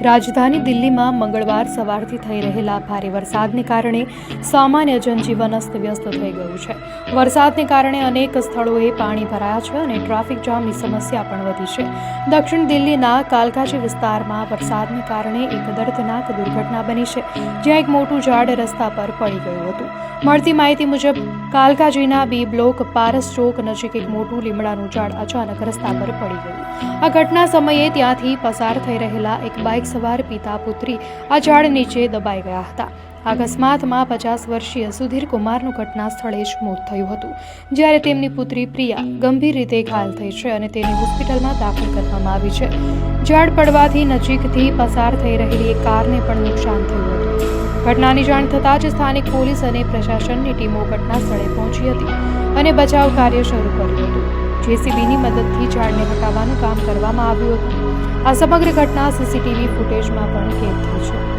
રાજધાની દિલ્હીમાં મંગળવાર સવારથી થઈ રહેલા ભારે વરસાદને કારણે સામાન્ય જનજીવન અસ્તવ્યસ્ત થઈ ગયું છે. વરસાદને કારણે અનેક સ્થળોએ પાણી ભરાયા છે અને ટ્રાફિક જામની સમસ્યા પણ વધી છે. દક્ષિણ દિલ્હીના કાલકાજી વિસ્તારમાં વરસાદને કારણે એક દર્દનાક દુર્ઘટના બની છે, જ્યાં એક મોટું ઝાડ રસ્તા પર પડી ગયું હતું. મળતી માહિતી મુજબ કાલકાજીના બી બ્લોક પારસ ચોક નજીક એક મોટું લીમડાનું ઝાડ અચાનક રસ્તા પર પડી ગયું. આ ઘટના સમયે ત્યાંથી પસાર થઈ રહેલા એક બાઇક સવાર પિતા પુત્રી આ ઝાડ નીચે દબાઈ ગયા હતા. અકસ્માતમાં 50 વર્ષીય સુધીર કુમારનું ઘટના સ્થળે જ મોત થયું હતું, જ્યારે તેમની પુત્રી પ્રિયા ગંભીર રીતે ઘાયલ થઈ છે અને તેને હોસ્પિટલમાં દાખલ કરવામાં આવી છે. ઝાડ પડવાથી નજીકથી પસાર થઈ રહેલી એક કારને પણ નુકસાન થયું હતું. ઘટનાની જાણ થતાં જ સ્થાનિક પોલીસ અને પ્રશાસનની ટીમો ઘટના સ્થળે પહોંચી હતી અને બચાવ કાર્ય શરૂ કર્યું હતું. જેસીબીની મદદથી ઝાડને હટાવવાનું કામ કરવામાં આવ્યું હતું. આ સમગ્ર ઘટના સીસીટીવી ફૂટેજમાં પણ કેદ થઈ છે.